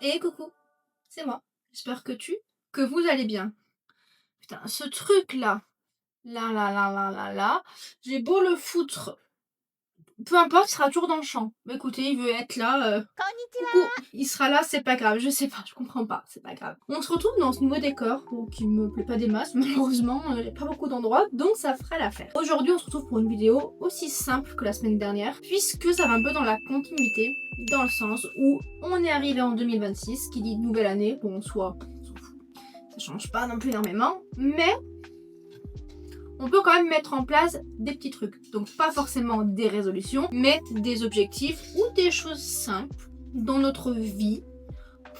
Et coucou, c'est moi. J'espère que vous allez bien. Putain, ce truc-là, là, j'ai beau le foutre, peu importe, il sera toujours dans le champ. Bah écoutez, il veut être là, coucou, il sera là, c'est pas grave, je sais pas, je comprends pas, c'est pas grave. On se retrouve dans ce nouveau décor, qui me plaît pas des masses, malheureusement, il y a pas beaucoup d'endroits, donc ça fera l'affaire. Aujourd'hui, on se retrouve pour une vidéo aussi simple que la semaine dernière, puisque ça va un peu dans la continuité, dans le sens où on est arrivé en 2026, qui dit nouvelle année, bon, soit, on s'en fout, ça change pas non plus énormément, mais on peut quand même mettre en place des petits trucs. Donc pas forcément des résolutions, mais des objectifs ou des choses simples dans notre vie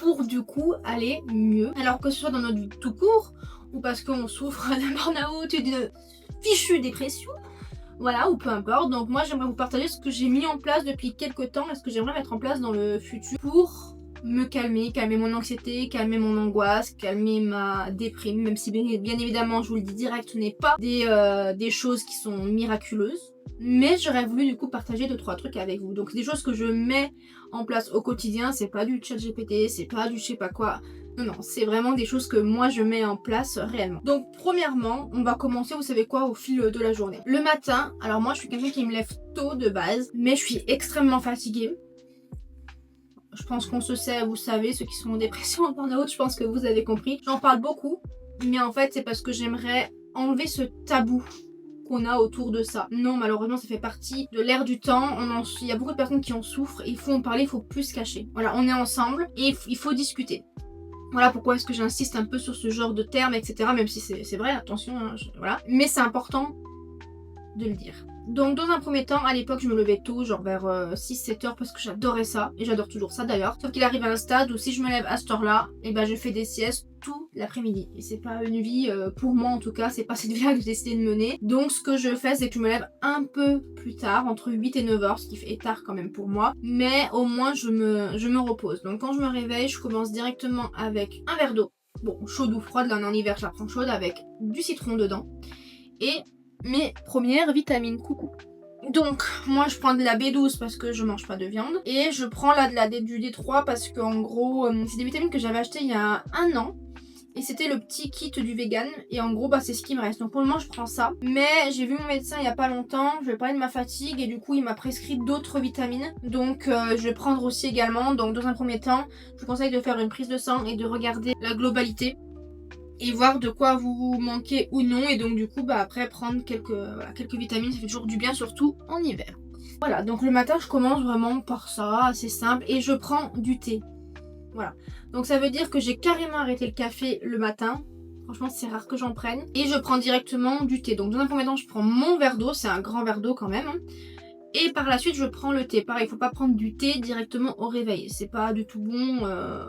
pour du coup aller mieux. Alors que ce soit dans notre vie tout court, ou parce qu'on souffre d'un burn-out et d'une fichue dépression, voilà, ou peu importe. Donc moi j'aimerais vous partager ce que j'ai mis en place depuis quelques temps et ce que j'aimerais mettre en place dans le futur pour me calmer, calmer mon anxiété, calmer mon angoisse, calmer ma déprime, même si bien évidemment, je vous le dis direct, ce n'est pas des choses qui sont miraculeuses. Mais j'aurais voulu du coup partager 2-3 trucs avec vous. Donc des choses que je mets en place au quotidien, c'est pas du chat GPT, c'est pas du je sais pas quoi. Non, c'est vraiment des choses que moi je mets en place réellement. Donc premièrement, on va commencer, vous savez quoi, au fil de la journée. Le matin, alors moi je suis quelqu'un qui me lève tôt de base, mais je suis extrêmement fatiguée. Je pense qu'on se sait, vous savez, ceux qui sont en dépression, en burn-out, je pense que vous avez compris. J'en parle beaucoup, mais en fait c'est parce que j'aimerais enlever ce tabou qu'on a autour de ça. Non, malheureusement, ça fait partie de l'ère du temps. Il y a beaucoup de personnes qui en souffrent. Il faut en parler, il faut plus se cacher. Voilà, on est ensemble et il faut discuter. Voilà pourquoi est-ce que j'insiste un peu sur ce genre de termes, etc. Même si c'est vrai, attention, hein, voilà. Mais c'est important de le dire. Donc dans un premier temps, à l'époque je me levais tôt, genre vers 6-7 heures parce que j'adorais ça, et j'adore toujours ça d'ailleurs. Sauf qu'il arrive à un stade où si je me lève à cette heure-là, et ben je fais des siestes tout l'après-midi. Et c'est pas une vie, pour moi en tout cas, c'est pas cette vie-là que j'ai décidé de mener. Donc ce que je fais, c'est que je me lève un peu plus tard, entre 8 et 9 heures, ce qui fait tard quand même pour moi. Mais au moins je me repose. Donc quand je me réveille, je commence directement avec un verre d'eau. Bon, chaude ou froide, là en hiver je la prends chaude avec du citron dedans. Et mes premières vitamines, coucou. Donc, moi je prends de la B12 parce que je mange pas de viande. Et je prends là du D3 parce que en gros, c'est des vitamines que j'avais achetées il y a un an. Et c'était le petit kit du vegan. Et en gros, bah c'est ce qui me reste. Donc pour le moment, je prends ça. Mais j'ai vu mon médecin il y a pas longtemps. Je vais parler de ma fatigue. Et du coup, il m'a prescrit d'autres vitamines. Donc je vais prendre aussi également. Donc dans un premier temps, je vous conseille de faire une prise de sang et de regarder la globalité et voir de quoi vous manquez ou non, et donc du coup bah après prendre quelques vitamines, ça fait toujours du bien, surtout en hiver. Voilà, donc le matin je commence vraiment par ça, assez simple, et je prends du thé. Voilà, donc ça veut dire que j'ai carrément arrêté le café le matin. Franchement c'est rare que j'en prenne, et je prends directement du thé. Donc dans un premier temps je prends mon verre d'eau, c'est un grand verre d'eau quand même, hein. Et par la suite, je prends le thé. Pareil, il faut pas prendre du thé directement au réveil. C'est pas du tout bon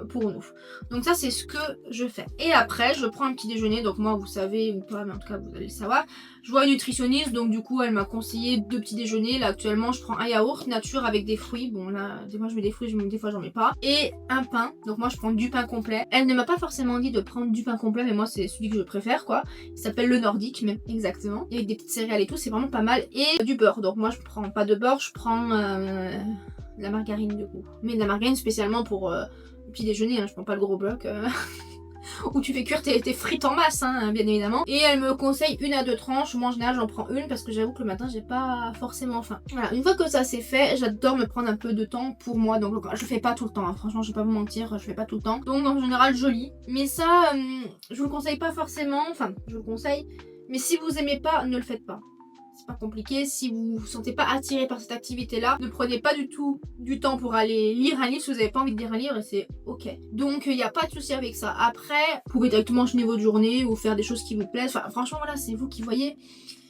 pour nous. Donc ça, c'est ce que je fais. Et après, je prends un petit déjeuner. Donc moi, vous savez ou pas, mais en tout cas, vous allez le savoir. Je vois une nutritionniste, donc du coup, elle m'a conseillé 2 petits déjeuners. Là, actuellement, je prends un yaourt nature avec des fruits. Bon, là, des fois, je mets des fruits, des fois, j'en mets pas. Et un pain. Donc moi, je prends du pain complet. Elle ne m'a pas forcément dit de prendre du pain complet, mais moi, c'est celui que je préfère, quoi. Il s'appelle le nordique, même, exactement. Et avec des petites céréales et tout, c'est vraiment pas mal. Et du beurre. Donc moi, je prends pas de beurre, je prends de la margarine, du coup. Mais de la margarine spécialement pour le petit déjeuner, hein. Je prends pas le gros bloc. Où tu fais cuire tes frites en masse, hein, bien évidemment. Et elle me conseille 1 à 2 tranches. Moi en général j'en prends une parce que j'avoue que le matin j'ai pas forcément faim. Voilà, une fois que ça c'est fait, j'adore me prendre un peu de temps pour moi. Donc je le fais pas tout le temps, hein. Franchement je vais pas vous mentir, je fais pas tout le temps. Donc en général je lis. Mais ça, je vous le conseille pas forcément. Enfin, je vous le conseille. Mais si vous aimez pas, ne le faites pas. C'est pas compliqué, si vous vous sentez pas attiré par cette activité là, ne prenez pas du tout du temps pour aller lire un livre si vous avez pas envie de lire un livre, et c'est ok. Donc il n'y a pas de souci avec ça. Après, vous pouvez directement enchaîner votre journée ou faire des choses qui vous plaisent. Enfin, franchement voilà, c'est vous qui voyez.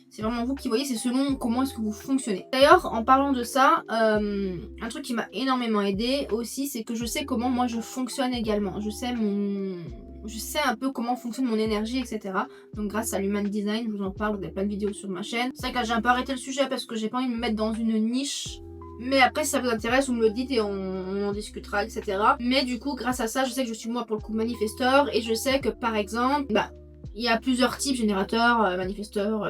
C'est vraiment vous qui voyez, c'est selon comment est-ce que vous fonctionnez. D'ailleurs, en parlant de ça, un truc qui m'a énormément aidé aussi, c'est que je sais comment moi je fonctionne également. Je sais un peu comment fonctionne mon énergie, etc. Donc grâce à l'Human Design, je vous en parle, vous avez plein de vidéos sur ma chaîne. C'est vrai que là j'ai un peu arrêté le sujet parce que j'ai pas envie de me mettre dans une niche. Mais après si ça vous intéresse, vous me le dites et on en discutera, etc. Mais du coup, grâce à ça, je sais que je suis moi pour le coup manifesteur. Et je sais que par exemple, il y a plusieurs types, générateurs, manifesteurs,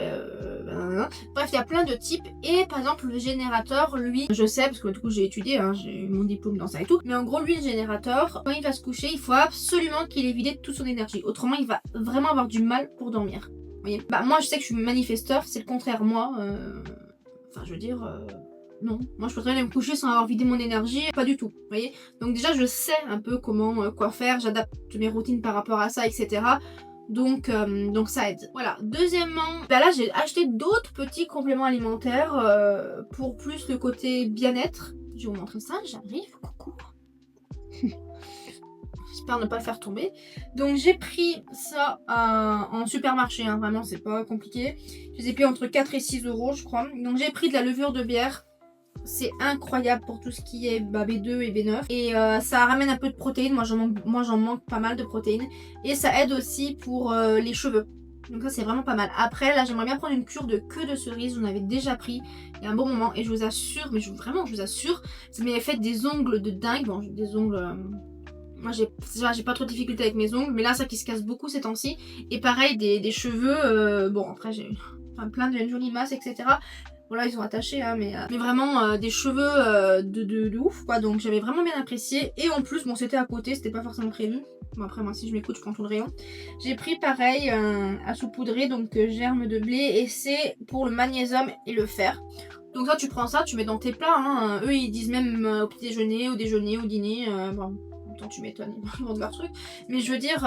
Bref, il y a plein de types. Et par exemple, le générateur, lui, je sais, parce que du coup j'ai étudié, hein, j'ai eu mon diplôme dans ça et tout. Mais en gros, lui, le générateur, quand il va se coucher, il faut absolument qu'il ait vidé toute son énergie. Autrement, il va vraiment avoir du mal pour dormir. Vous voyez, bah moi je sais que je suis manifesteur, c'est le contraire. Moi, enfin je veux dire... Non, moi je préfère aller me coucher sans avoir vidé mon énergie, pas du tout, vous voyez. Donc déjà je sais un peu comment, quoi faire, j'adapte mes routines par rapport à ça, etc. Donc ça aide. Voilà. Deuxièmement, bah là j'ai acheté d'autres petits compléments alimentaires pour plus le côté bien-être. Je vais vous montrer ça, j'arrive, coucou. J'espère ne pas le faire tomber. Donc j'ai pris ça en supermarché, hein, vraiment c'est pas compliqué. Je les ai payés entre 4 et 6 euros je crois. Donc j'ai pris de la levure de bière. C'est incroyable pour tout ce qui est B2 et B9. Et ça ramène un peu de protéines. Moi j'en manque pas mal de protéines. Et ça aide aussi pour les cheveux. Donc ça c'est vraiment pas mal. Après là j'aimerais bien prendre une cure de queue de cerise. J'en avais déjà pris il y a un bon moment. Et je vous assure, mais vraiment je vous assure, ça m'avait fait des ongles de dingue. Bon j'ai des ongles... Moi j'ai pas trop de difficultés avec mes ongles. Mais là ça qui se casse beaucoup ces temps-ci. Et pareil des cheveux. Bon après j'ai plein de jolies masses etc. Voilà, ils sont attachés, hein, mais vraiment des cheveux de ouf, quoi. Donc j'avais vraiment bien apprécié. Et en plus, bon, c'était à côté, c'était pas forcément prévu. Bon, après, moi, si je m'écoute, je prends tout le rayon. J'ai pris pareil à saupoudrer, donc germe de blé. Et c'est pour le magnésium et le fer. Donc ça, tu prends ça, tu mets dans tes plats. Hein. Eux, ils disent même au petit déjeuner, au dîner. Bon. Tant tu m'étonnes, ils vendent leur truc. Mais je veux dire,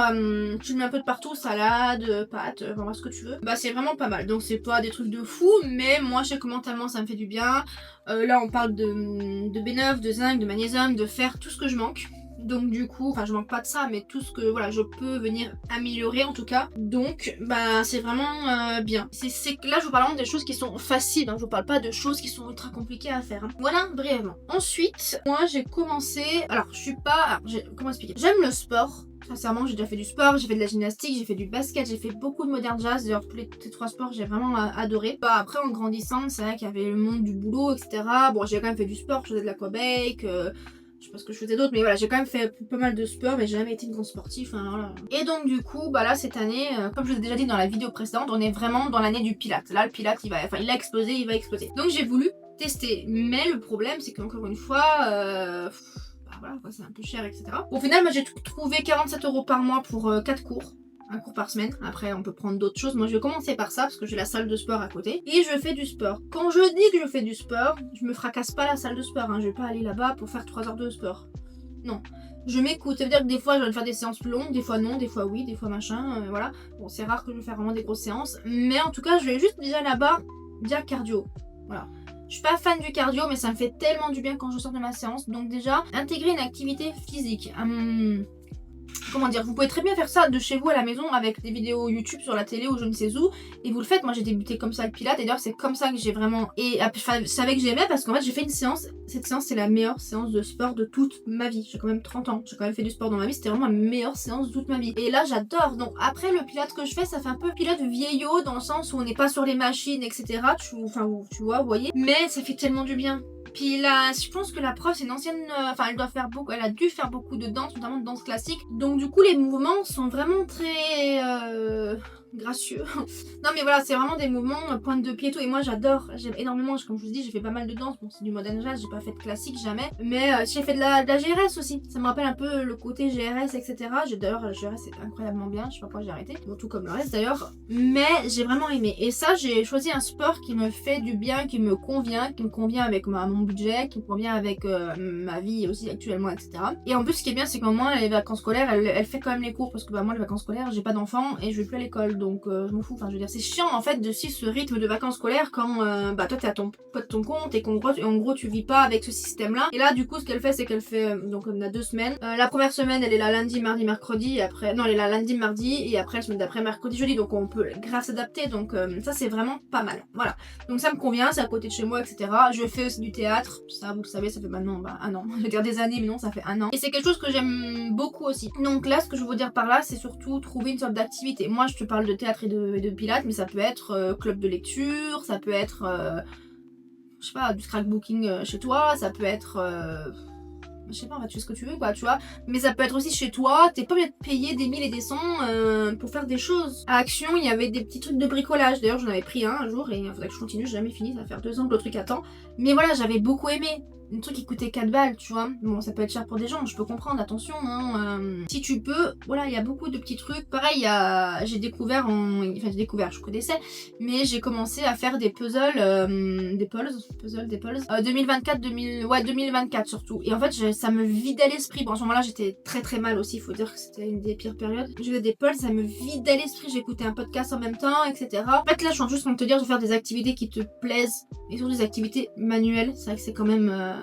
tu le mets un peu de partout, salade, pâtes, enfin ce que tu veux. Bah c'est vraiment pas mal. Donc c'est pas des trucs de fou, mais moi je sais que mentalement ça me fait du bien. Là on parle de B9, de zinc, de magnésium, de fer, tout ce que je manque. Donc du coup, enfin je manque pas de ça, mais tout ce que voilà je peux venir améliorer en tout cas. Donc bah c'est vraiment bien. C'est que là je vous parle vraiment des choses qui sont faciles, hein. Je vous parle pas de choses qui sont ultra compliquées à faire. Hein. Voilà brièvement. Ensuite, moi j'ai commencé. Alors je suis pas. Alors, comment expliquer? J'aime le sport. Sincèrement, j'ai déjà fait du sport, j'ai fait de la gymnastique, j'ai fait du basket, j'ai fait beaucoup de modern jazz. D'ailleurs, ces trois sports, j'ai vraiment adoré. Bah, après, en grandissant, c'est vrai qu'il y avait le monde du boulot, etc. Bon, j'ai quand même fait du sport, je faisais de l'aquabike. Je sais pas ce que je faisais d'autre, mais voilà, j'ai quand même fait pas mal de sport, mais j'ai jamais été une grande sportive. Hein, voilà. Et donc, du coup, bah là, cette année, comme je vous ai déjà dit dans la vidéo précédente, on est vraiment dans l'année du Pilate. Là, le Pilate, il a explosé, il va exploser. Donc, j'ai voulu tester. Mais le problème, c'est qu'encore une fois, voilà, c'est un peu cher, etc. Au final, moi, j'ai trouvé 47 € par mois pour 4 cours. Un cours par semaine. Après, on peut prendre d'autres choses. Moi, je vais commencer par ça parce que j'ai la salle de sport à côté. Et je fais du sport. Quand je dis que je fais du sport, je me fracasse pas la salle de sport. Hein. Je vais pas aller là-bas pour faire 3 heures de sport. Non. Je m'écoute. Ça veut dire que des fois, je vais faire des séances plus longues. Des fois, non. Des fois, oui. Des fois, machin. Voilà. Bon, c'est rare que je vais faire vraiment des grosses séances. Mais en tout cas, je vais juste déjà là-bas dire cardio. Voilà. Je suis pas fan du cardio, mais ça me fait tellement du bien quand je sors de ma séance. Donc déjà, intégrer une activité physique à mon... Comment dire, vous pouvez très bien faire ça de chez vous à la maison avec des vidéos YouTube sur la télé ou je ne sais où et vous le faites. Moi j'ai débuté comme ça le Pilates et d'ailleurs c'est comme ça que j'ai vraiment... Et je savais que j'aimais parce qu'en fait j'ai fait une séance. Cette séance c'est la meilleure séance de sport de toute ma vie. J'ai quand même 30 ans, j'ai quand même fait du sport dans ma vie. C'était vraiment la meilleure séance de toute ma vie. Et là j'adore. Donc après le Pilates que je fais ça fait un peu Pilates vieillot dans le sens où on n'est pas sur les machines etc. Tu vois, vous voyez. Mais ça fait tellement du bien. Puis là, je pense que la prof c'est une ancienne, enfin elle doit faire beaucoup, elle a dû faire beaucoup de danse, notamment de danse classique. Donc du coup les mouvements sont vraiment très gracieux. Non mais voilà, c'est vraiment des mouvements pointe de pied et tout. Et moi j'adore, j'aime énormément. Comme je vous dis, j'ai fait pas mal de danse. Bon c'est du modern jazz, j'ai pas fait de classique jamais. Mais j'ai fait de la GRS aussi. Ça me rappelle un peu le côté GRS etc. D'ailleurs la GRS c'est incroyablement bien. Je sais pas pourquoi j'ai arrêté. Bon, tout comme le reste d'ailleurs. Mais j'ai vraiment aimé. Et ça j'ai choisi un sport qui me fait du bien, qui me convient avec mon budget, qui me convient avec ma vie aussi actuellement etc. Et en plus ce qui est bien c'est qu'au moins les vacances scolaires elle fait quand même les cours. Parce que bah, moi les vacances scolaires j'ai pas d'enfants et je vais plus à l'école. Donc je m'en fous, enfin je veux dire c'est chiant en fait de suivre ce rythme de vacances scolaires quand bah toi t'es à ton compte et qu'en gros tu vis pas avec ce système là. Et là du coup ce qu'elle fait c'est qu'elle fait donc on a 2 semaines. La première semaine elle est là lundi, mardi, mercredi et après non elle est là lundi, mardi et après la semaine d'après mercredi, jeudi donc on peut grave s'adapter donc ça c'est vraiment pas mal. Voilà. Donc ça me convient, c'est à côté de chez moi etc. Je fais aussi du théâtre, ça vous le savez ça fait maintenant un an. Je vais dire des années mais non ça fait un an. Et c'est quelque chose que j'aime beaucoup aussi. Donc là ce que je veux vous dire par là c'est surtout trouver une sorte d'activité. Moi je te parle de théâtre et de pilates mais ça peut être club de lecture, ça peut être je sais pas du scrapbooking chez toi, ça peut être je sais pas, en fait, tu fais ce que tu veux, quoi, tu vois. Mais ça peut être aussi chez toi, t'es pas obligé de payer des 1000 et des cents pour faire des choses. À Action, il y avait des petits trucs de bricolage. D'ailleurs, j'en avais pris un jour et il faudrait que je continue, j'ai jamais fini, ça va faire 2 ans que le truc attend. Mais voilà, j'avais beaucoup aimé. Un truc qui coûtait 4 balles, tu vois. Bon, ça peut être cher pour des gens, je peux comprendre, attention. Hein, si tu peux, voilà, il y a beaucoup de petits trucs. Pareil, j'ai découvert, je connaissais, mais j'ai commencé à faire des puzzles, des puzzles. 2024, 2024 surtout. Et en fait, ça me vidait l'esprit. Bon, à ce moment-là, j'étais très très mal aussi, il faut dire que c'était une des pires périodes. Je faisais des puzzles, ça me vidait l'esprit, j'écoutais un podcast en même temps, etc. En fait, là, je suis en juste en train de te dire de faire des activités qui te plaisent, et surtout des activités manuelles. C'est vrai que c'est quand même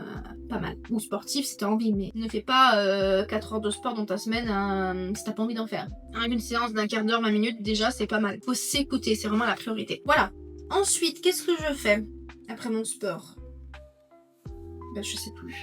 pas mal. Ou sportif si t'as envie, mais ne fais pas 4 heures de sport dans ta semaine si t'as pas envie d'en faire. Une séance d'un quart d'heure, 20 minutes, déjà, c'est pas mal. Faut s'écouter, c'est vraiment la priorité. Voilà. Ensuite, qu'est-ce que je fais après mon sport? Ben, je sais plus.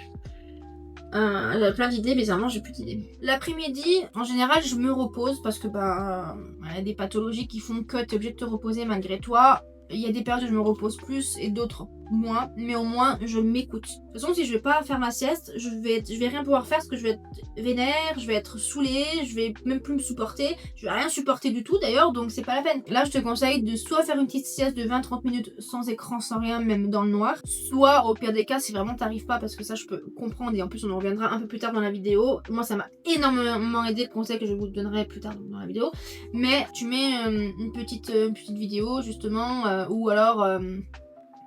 J'avais plein d'idées, mais bizarrement, j'ai plus d'idées. L'après-midi, en général, je me repose parce que y a des pathologies qui font que t'es obligé de te reposer malgré toi. Il y a des périodes où je me repose plus et d'autres moins, mais au moins je m'écoute. De toute façon, si je vais pas faire ma sieste, je vais rien pouvoir faire parce que je vais être vénère, je vais être saoulée, je vais même plus me supporter, je vais rien supporter du tout d'ailleurs, donc c'est pas la peine. Là, je te conseille de soit faire une petite sieste de 20-30 minutes sans écran, sans rien, même dans le noir, soit au pire des cas, si vraiment t'arrives pas, parce que ça je peux comprendre et en plus on en reviendra un peu plus tard dans la vidéo. Moi, ça m'a énormément aidé, le conseil que je vous donnerai plus tard dans la vidéo, mais tu mets une petite vidéo justement, ou alors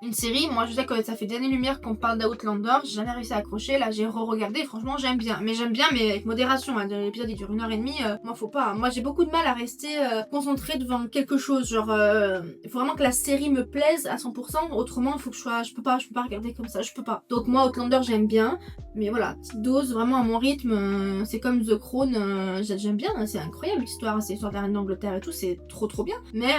une série. Moi je sais que ça fait des années-lumière qu'on parle d'Outlander, j'ai jamais réussi à accrocher, là j'ai re-regardé, franchement j'aime bien, mais avec modération, hein. L'épisode il dure 1h30, moi faut pas, moi j'ai beaucoup de mal à rester concentrée devant quelque chose, genre il faut vraiment que la série me plaise à 100%, autrement il faut que je peux pas regarder comme ça, je peux pas. Donc moi Outlander j'aime bien, mais voilà, petite dose vraiment à mon rythme, c'est comme The Crown, j'aime bien, hein, c'est incroyable l'histoire, c'est l'histoire de la reine d'Angleterre et tout, c'est trop bien, mais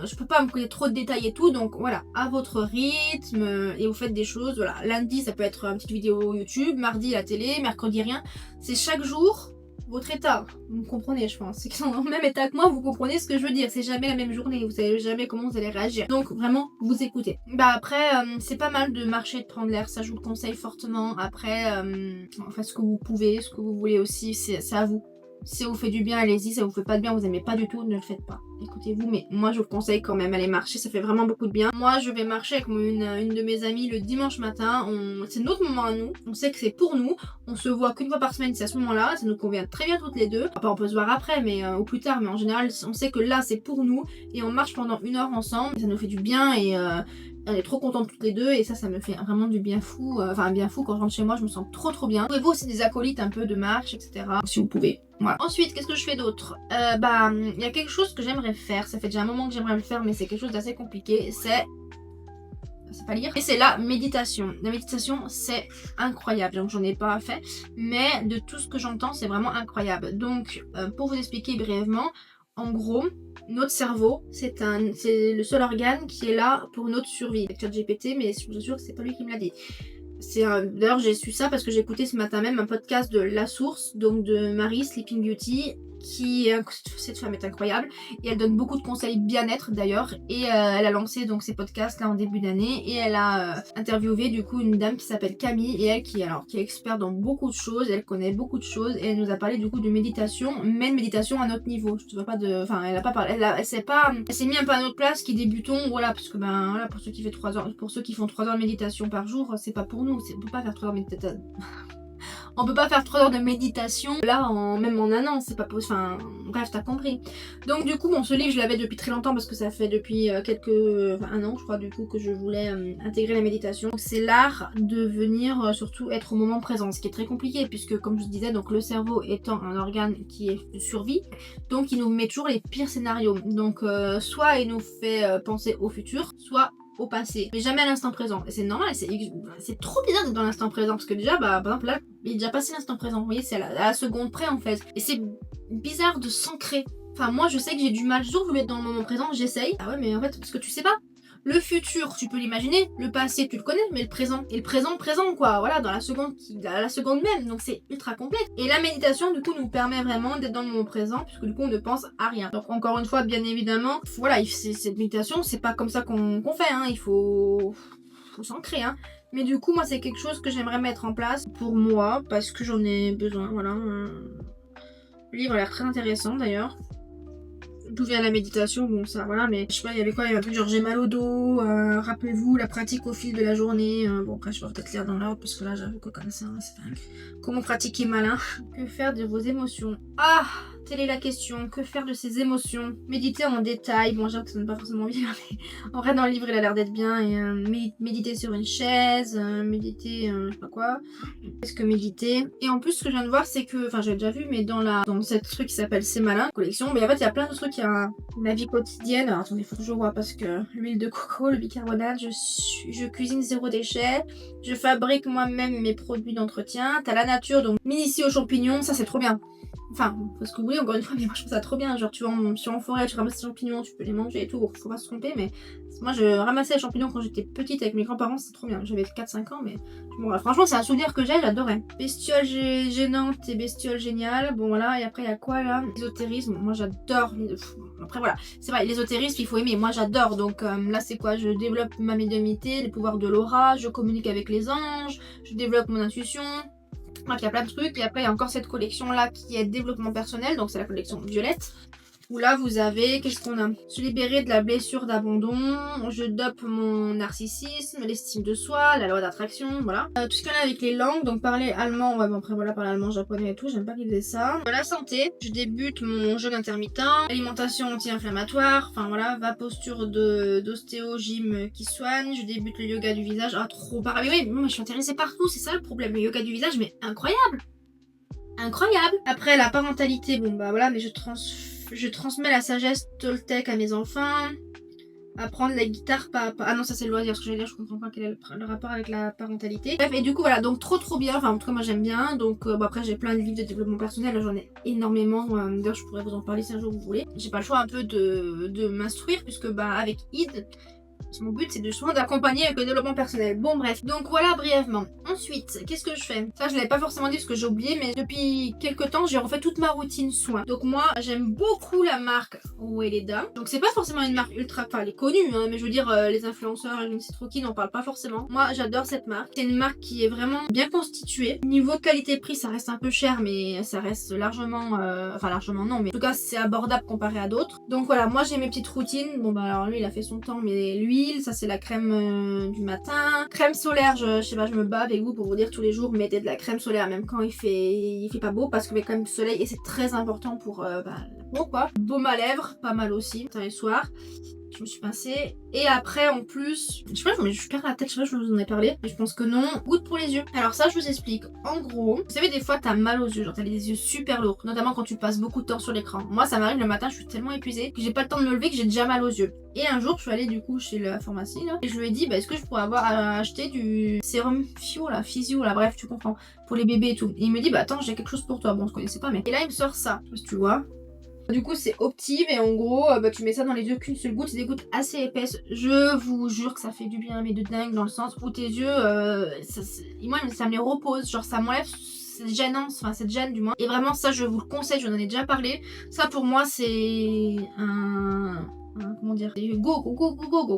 je peux pas me connaître trop de détails et tout, donc voilà, à votre rythme, et vous faites des choses, voilà, lundi ça peut être une petite vidéo YouTube, mardi la télé, mercredi rien, c'est chaque jour votre état, vous me comprenez je pense, c'est qu'ils sont dans le même état que moi, vous comprenez ce que je veux dire, c'est jamais la même journée, vous savez jamais comment vous allez réagir, donc vraiment vous écoutez. Après c'est pas mal de marcher, de prendre l'air, ça je vous le conseille fortement. Après faites ce que vous pouvez, ce que vous voulez aussi, c'est à vous. Si ça vous fait du bien, allez-y. Si ça vous fait pas de bien, vous aimez pas du tout, ne le faites pas. Écoutez-vous, mais moi je vous conseille quand même, aller marcher, ça fait vraiment beaucoup de bien. Moi je vais marcher avec une de mes amies le dimanche matin, c'est notre moment à nous, on sait que c'est pour nous, on se voit qu'une fois par semaine, c'est à ce moment-là, ça nous convient très bien toutes les deux. Enfin, on peut se voir après, mais ou plus tard, mais en général on sait que là c'est pour nous, et on marche pendant 1 heure ensemble, ça nous fait du bien, et on est trop contentes toutes les deux, et ça me fait vraiment du bien fou. Enfin, un bien fou, quand je rentre chez moi, je me sens trop bien. Pouvez-vous aussi des acolytes un peu de marche, etc. Si vous pouvez. Voilà. Ensuite, qu'est-ce que je fais d'autre? Il y a quelque chose que j'aimerais faire. Ça fait déjà un moment que j'aimerais le faire, mais c'est quelque chose d'assez compliqué. C'est pas lire. Et c'est la méditation. La méditation, c'est incroyable. Donc, j'en ai pas fait. Mais de tout ce que j'entends, c'est vraiment incroyable. Donc, pour vous expliquer brièvement, en gros, notre cerveau, c'est le seul organe qui est là pour notre survie. Avec ChatGPT, mais je vous assure que c'est pas lui qui me l'a dit. D'ailleurs, j'ai su ça parce que j'ai écouté ce matin même un podcast de La Source, donc de Marie Sleeping Beauty, cette femme est incroyable et elle donne beaucoup de conseils bien-être d'ailleurs, et elle a lancé donc ses podcasts là en début d'année, et elle a interviewé du coup une dame qui s'appelle Camille, et elle qui est experte dans beaucoup de choses, elle connaît beaucoup de choses, et elle nous a parlé du coup de méditation, mais de méditation à notre niveau. Je te vois pas de, enfin elle a pas parlé, elle s'est mis un peu à notre place qui débutons, voilà, parce que voilà, pour ceux qui font 3 heures de méditation par jour, c'est pas pour nous, on peut pas faire 3 heures de méditation. On peut pas faire 3 heures de méditation là même en un an, c'est pas possible. Enfin bref, t'as compris. Donc du coup, ce livre je l'avais depuis très longtemps parce que ça fait depuis un an je crois du coup que je voulais intégrer la méditation. C'est l'art de venir surtout être au moment présent, ce qui est très compliqué puisque comme je disais, donc le cerveau étant un organe qui est de survie, donc il nous met toujours les pires scénarios. Donc soit il nous fait penser au futur, soit au passé, mais jamais à l'instant présent. Et c'est normal, c'est trop bizarre d'être dans l'instant présent, parce que déjà, par exemple, là, il est déjà passé l'instant présent, vous voyez, c'est à la seconde près, en fait. Et c'est bizarre de s'ancrer. Enfin, moi, je sais que j'ai du mal, j'ai toujours voulu être dans le moment présent, j'essaye. Ah ouais, mais en fait, parce que tu sais pas. Le futur, tu peux l'imaginer, le passé, tu le connais, mais le présent, et le présent, quoi, voilà, dans la seconde même, donc c'est ultra complexe. Et la méditation, du coup, nous permet vraiment d'être dans le moment présent, puisque du coup, on ne pense à rien. Donc, encore une fois, bien évidemment, voilà, cette méditation, c'est pas comme ça qu'on fait, hein, il faut s'ancrer, hein. Mais du coup, moi, c'est quelque chose que j'aimerais mettre en place pour moi parce que j'en ai besoin. Voilà. Le livre a l'air très intéressant d'ailleurs. D'où vient la méditation, bon ça voilà, mais je sais pas, il y avait quoi, il y avait un truc genre j'ai mal au dos, rappelez-vous la pratique au fil de la journée, bon après je vais peut-être lire dans l'ordre parce que là j'avoue que comme ça, c'est dingue. Comment pratiquer malin? Que faire de vos émotions? Ah, telle est la question, que faire de ses émotions? Méditer en détail, bon j'avoue que ça donne pas forcément envie, mais en vrai dans le livre il a l'air d'être bien, et méditer sur une chaise, méditer, je sais pas quoi. Qu'est-ce que méditer? Et en plus, ce que je viens de voir, c'est que, enfin, j'avais déjà vu, mais dans cette truc qui s'appelle C'est malin, collection, mais en fait, il y a plein de trucs, il y a ma vie quotidienne. Alors, attendez, faut que je vois parce que l'huile de coco, le bicarbonate, je cuisine zéro déchet, je fabrique moi-même mes produits d'entretien. T'as la nature, donc m'initie aux champignons, ça c'est trop bien. Enfin, parce que oui, encore une fois, mais moi je trouve ça trop bien. Genre, tu vas en forêt, tu ramasses des champignons, tu peux les manger et tout, bon, faut pas se tromper, mais moi je ramassais les champignons quand j'étais petite avec mes grands-parents, c'était trop bien. J'avais 4-5 ans, mais bon, franchement, c'est un souvenir que j'ai, j'adorais. Bestiole gênante et bestiole géniale. Bon, voilà, et après, il y a quoi là? L'ésotérisme, moi j'adore. Après, voilà, c'est vrai, l'ésotérisme, il faut aimer. Moi j'adore, donc là, c'est quoi? Je développe ma médiumnité, les pouvoirs de l'aura, je communique avec les anges, je développe mon intuition. Donc il y a plein de trucs. Et après, il y a encore cette collection là qui est développement personnel, donc c'est la collection violette. Où là vous avez, qu'est-ce qu'on a? Se libérer de la blessure d'abandon, je dope mon narcissisme, l'estime de soi, la loi d'attraction, voilà. Tout ce qu'on a avec les langues, donc parler allemand, ouais bon après voilà, parler allemand, japonais et tout, j'aime pas qu'ils faisaient ça. La santé, je débute mon jeûne intermittent, alimentation anti-inflammatoire, enfin voilà, va posture d'ostéo, gym qui soigne, je débute le yoga du visage, ah trop pareil, oui, moi je suis intéressée partout, c'est ça le problème, le yoga du visage, mais incroyable! Incroyable. Après la parentalité, bon bah voilà, mais je transmets la sagesse Toltec à mes enfants. Apprendre la guitare, ah non, ça c'est le loisir, ce que j'allais dire, je comprends pas quel est le rapport avec la parentalité. Bref, et du coup voilà, donc trop bien, enfin en tout cas moi j'aime bien, donc bon, après j'ai plein de livres de développement personnel, j'en ai énormément, d'ailleurs je pourrais vous en parler si un jour vous voulez. J'ai pas le choix un peu de m'instruire, puisque bah avec Id, mon but c'est de souvent d'accompagner avec le développement personnel. Bon bref, donc voilà brièvement. Ensuite, qu'est-ce que je fais? Ça je l'avais pas forcément dit parce que j'ai oublié, mais depuis quelques temps j'ai refait toute ma routine soins. Donc moi j'aime beaucoup la marque Weleda. Donc c'est pas forcément une marque ultra, enfin elle est connue, hein, mais je veux dire les influenceurs et je ne sais trop qui n'en parlent pas forcément. Moi j'adore cette marque. C'est une marque qui est vraiment bien constituée. Niveau qualité-prix ça reste un peu cher, mais ça reste largement, enfin largement non, mais en tout cas c'est abordable comparé à d'autres. Donc voilà, moi j'ai mes petites routines. Bon bah alors lui il a fait son temps, mais lui ça c'est la crème du matin. Crème solaire, je sais pas, je me bats avec vous pour vous dire tous les jours, mettez de la crème solaire même quand il fait pas beau, parce qu'il y a quand même du soleil et c'est très important pour la peau quoi. Baume à lèvres, pas mal aussi, matin et soir. Je me suis pincée. Et après, en plus, je sais pas, mais je perds la tête, je sais pas, je vous en ai parlé, mais je pense que non. Goutte pour les yeux. Alors ça, je vous explique. En gros, vous savez, des fois, t'as mal aux yeux, genre t'as les yeux super lourds, notamment quand tu passes beaucoup de temps sur l'écran. Moi, ça m'arrive le matin, je suis tellement épuisée que j'ai pas le temps de me lever, que j'ai déjà mal aux yeux. Et un jour, je suis allée du coup chez la pharmacie, là, et je lui ai dit, bah, est-ce que je pourrais avoir acheté du sérum physio, là, bref, tu comprends, pour les bébés et tout. Et il me dit, bah attends, j'ai quelque chose pour toi. Bon, on se connaissait pas, mais. Et là, il me sort ça, je sais pas si tu vois. Du coup c'est Optive et en gros bah, tu mets ça dans les yeux qu'une seule goutte, c'est des gouttes assez épaisses. Je vous jure que ça fait du bien, mais de dingue, dans le sens où tes yeux, moi ça me les repose, genre ça m'enlève cette gênance, enfin cette gêne du moins. Et vraiment ça je vous le conseille, j'en ai déjà parlé. Ça pour moi c'est comment dire, go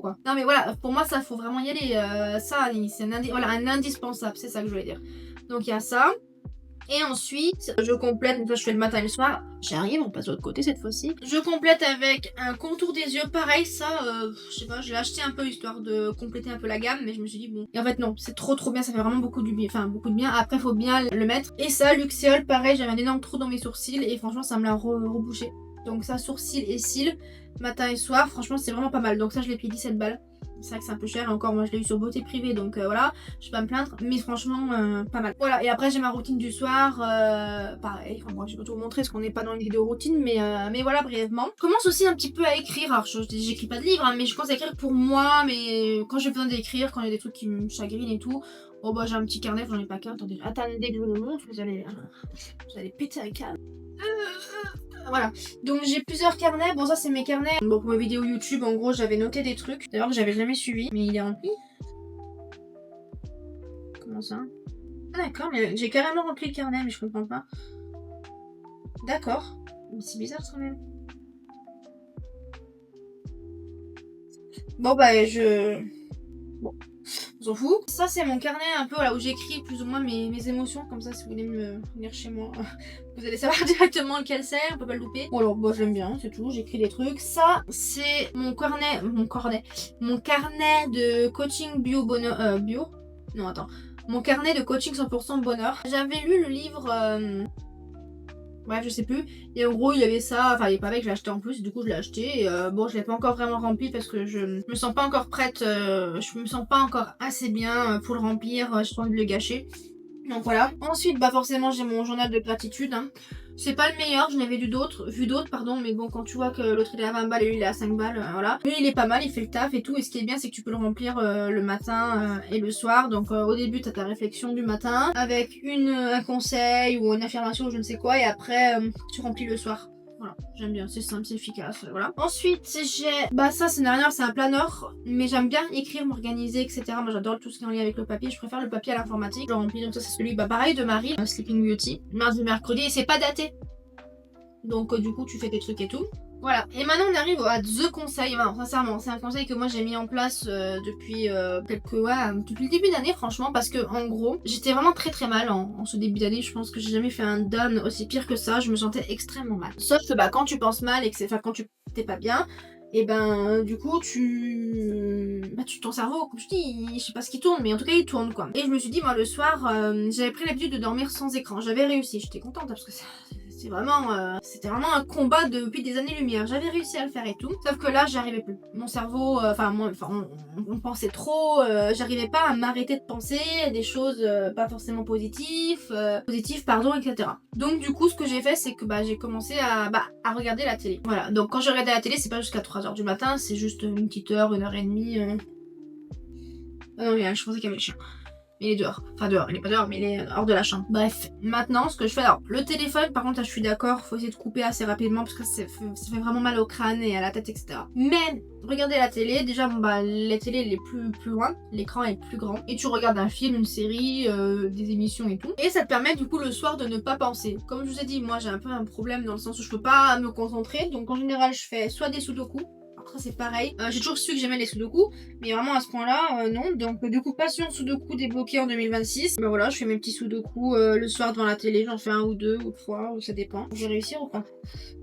quoi. Non mais voilà, pour moi ça faut vraiment y aller, ça c'est un indispensable, c'est ça que je voulais dire. Donc il y a ça. Et ensuite, je complète, donc là je fais le matin et le soir, j'arrive, on passe de l'autre côté cette fois-ci. Je complète avec un contour des yeux, pareil, ça, je sais pas, je l'ai acheté un peu histoire de compléter un peu la gamme, mais je me suis dit bon. Et en fait non, c'est trop bien, ça fait vraiment beaucoup du bien, enfin beaucoup de bien, après faut bien le mettre. Et ça, Luxéol, pareil, j'avais un énorme trou dans mes sourcils et franchement ça me l'a rebouché. Donc ça, sourcils et cils, matin et soir, franchement c'est vraiment pas mal. Donc ça je l'ai payé 17 balles. C'est vrai que c'est un peu cher, et encore moi je l'ai eu sur beauté privée, donc voilà, je vais pas me plaindre, mais franchement pas mal. Voilà, et après j'ai ma routine du soir, pareil, enfin, moi je vais pas tout vous montrer parce qu'on n'est pas dans une vidéo routine, mais voilà brièvement. Je commence aussi un petit peu à écrire, alors j'écris pas de livre, hein, mais je commence à écrire pour moi, mais quand j'ai besoin d'écrire, quand il y a des trucs qui me chagrinent et tout, oh bah j'ai un petit carnet, j'en ai pas qu'un, attendez que je vous le montre, vous allez péter un câble. Voilà, donc j'ai plusieurs carnets, bon ça c'est mes carnets. Bon pour mes vidéos YouTube en gros j'avais noté des trucs, d'ailleurs que j'avais jamais suivi, mais il est rempli. Comment ça? Ah d'accord, mais j'ai carrément rempli le carnet mais je comprends pas. D'accord, mais c'est bizarre quand même. Bon bah bon, s'en fout. Ça c'est mon carnet un peu là où j'écris plus ou moins mes émotions, comme ça si vous voulez me venir chez moi, vous allez savoir directement lequel c'est, on peut pas le louper. Bon alors moi j'aime bien, c'est tout, j'écris des trucs. Ça c'est mon carnet de coaching bio bonheur, bio. Non attends, mon carnet de coaching 100% bonheur. J'avais lu le livre. Bref, je sais plus. Et en gros, il y avait ça. Enfin, il est pas avec, je l'ai acheté en plus. Du coup, je l'ai acheté. Et bon, je l'ai pas encore vraiment rempli parce que je me sens pas encore prête. Je me sens pas encore assez bien pour le remplir. J'ai pas envie de le gâcher. Donc voilà. Ensuite, bah forcément, j'ai mon journal de gratitude. Hein. C'est pas le meilleur, j'en avais vu d'autres, mais bon, quand tu vois que l'autre il est à 20 balles et lui il est à 5 balles, voilà. Lui il est pas mal, il fait le taf et tout, et ce qui est bien c'est que tu peux le remplir le matin et le soir. Donc au début t'as ta réflexion du matin avec un conseil ou une affirmation ou je ne sais quoi, et après tu remplis le soir. Voilà, j'aime bien, c'est simple, c'est efficace, voilà. Ensuite, j'ai... Bah ça, c'est rien, c'est un planeur, mais j'aime bien écrire, m'organiser, etc. Moi, j'adore tout ce qui est en lien avec le papier. Je préfère le papier à l'informatique. Je le remplis, donc ça, c'est celui, bah pareil, de Marie, Sleeping Beauty. Mardi, mercredi, et c'est pas daté. Donc du coup, tu fais tes trucs et tout. Voilà, et maintenant on arrive à The Conseil. Voilà, sincèrement, c'est un conseil que moi j'ai mis en place depuis depuis le début d'année, franchement, parce que en gros, j'étais vraiment très mal en ce début d'année. Je pense que j'ai jamais fait un down aussi pire que ça. Je me sentais extrêmement mal. Sauf que bah quand tu penses mal et que c'est, quand tu t'es pas bien, et ben du coup ton cerveau, comme je dis, je sais pas ce qui tourne, mais en tout cas il tourne quoi. Et je me suis dit moi le soir, j'avais pris l'habitude de dormir sans écran. J'avais réussi, j'étais contente parce que c'était vraiment un combat depuis des années-lumière. J'avais réussi à le faire et tout. Sauf que là, j'arrivais plus. Mon cerveau, on pensait trop. J'arrivais pas à m'arrêter de penser à des choses pas forcément positives, etc. Donc du coup, ce que j'ai fait, c'est que j'ai commencé à regarder la télé. Voilà. Donc quand je regardais la télé, c'est pas jusqu'à 3h du matin, c'est juste une petite heure, 1h30. Non, rien, je pensais qu'il y avait le chien. Il est dehors. Enfin dehors, il est pas dehors, mais il est hors de la chambre. Bref, maintenant, ce que je fais... Alors, le téléphone, par contre, là, je suis d'accord, faut essayer de couper assez rapidement parce que ça fait vraiment mal au crâne et à la tête, etc. Mais, regardez la télé, déjà, la télé, elle est plus loin, l'écran est plus grand. Et tu regardes un film, une série, des émissions et tout. Et ça te permet, du coup, le soir, de ne pas penser. Comme je vous ai dit, moi, j'ai un peu un problème dans le sens où je peux pas me concentrer. Donc, en général, je fais soit des sudoku. Ça c'est pareil. J'ai toujours su que j'aimais les sudoku, mais vraiment à ce point-là, non. Donc du coup, passion sudoku débloqué en 2026. Bah voilà, je fais mes petits sudoku le soir devant la télé. J'en fais un ou deux ou trois, ça dépend. Je vais réussir ou pas.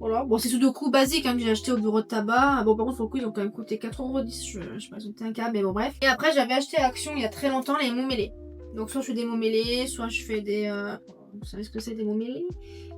Voilà. Bon, c'est sudoku basique hein, que j'ai acheté au bureau de tabac. Bon, par contre, sur le coup, ils ont quand même coûté 4,10€. Je sais pas si c'était un cas, mais bon, bref. Et après, j'avais acheté à Action il y a très longtemps les mots mêlés. Donc soit je fais des mots mêlés, soit je fais des... Vous savez ce que c'est des mots mêlés?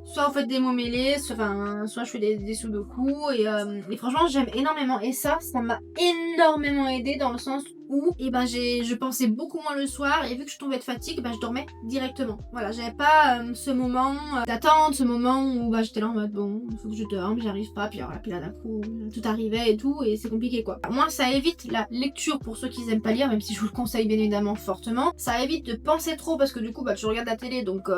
Soit en fait des mots mêlés, soit je fais des sudoku et franchement j'aime énormément et ça m'a énormément aidé dans le sens où je pensais beaucoup moins le soir et vu que je tombais de fatigue, je dormais directement. Voilà, j'avais pas ce moment d'attente, ce moment où j'étais là en mode bon, il faut que je dorme, j'arrive pas, puis là d'un coup tout arrivait et tout et c'est compliqué quoi. Moi ça évite la lecture pour ceux qui aiment pas lire, même si je vous le conseille bien évidemment fortement. Ça évite de penser trop parce que du coup tu regardes la télé donc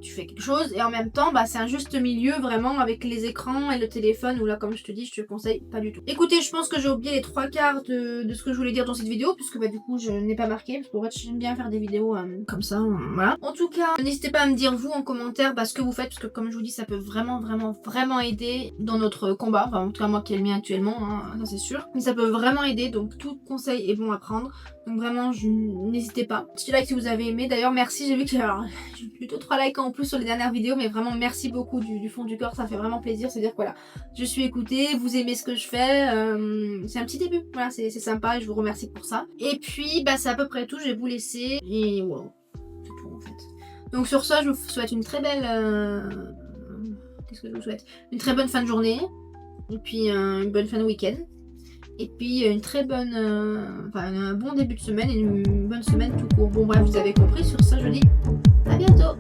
tu fais quelque chose et en même temps c'est un juste milieu vraiment avec les écrans et le téléphone où là comme je te dis je te conseille pas du tout. Écoutez, je pense que j'ai oublié les 3/4 de ce que je voulais dire dans cette vidéo puisque du coup je n'ai pas marqué parce que en fait j'aime bien faire des vidéos comme ça, voilà. En tout cas, n'hésitez pas à me dire vous en commentaire ce que vous faites parce que comme je vous dis ça peut vraiment aider dans notre combat, enfin en tout cas moi qui est le mien actuellement, hein, ça c'est sûr. Mais ça peut vraiment aider donc tout conseil est bon à prendre. Donc vraiment, n'hésitez pas. Petit like si vous avez aimé. D'ailleurs, merci. J'ai vu que j'ai plutôt 3 likes en plus sur les dernières vidéos. Mais vraiment, merci beaucoup du fond du cœur. Ça fait vraiment plaisir. C'est-à-dire que voilà, je suis écoutée. Vous aimez ce que je fais. C'est un petit début. Voilà, c'est sympa et je vous remercie pour ça. Et puis, c'est à peu près tout. Je vais vous laisser. Et wow, c'est tout en fait. Donc sur ça, je vous souhaite une très belle... Qu'est-ce que je vous souhaite? Une très bonne fin de journée. Et puis, une bonne fin de week-end. Et puis une très bonne, un bon début de semaine et une bonne semaine tout court. Bon bref, vous avez compris, sur ça je dis à bientôt.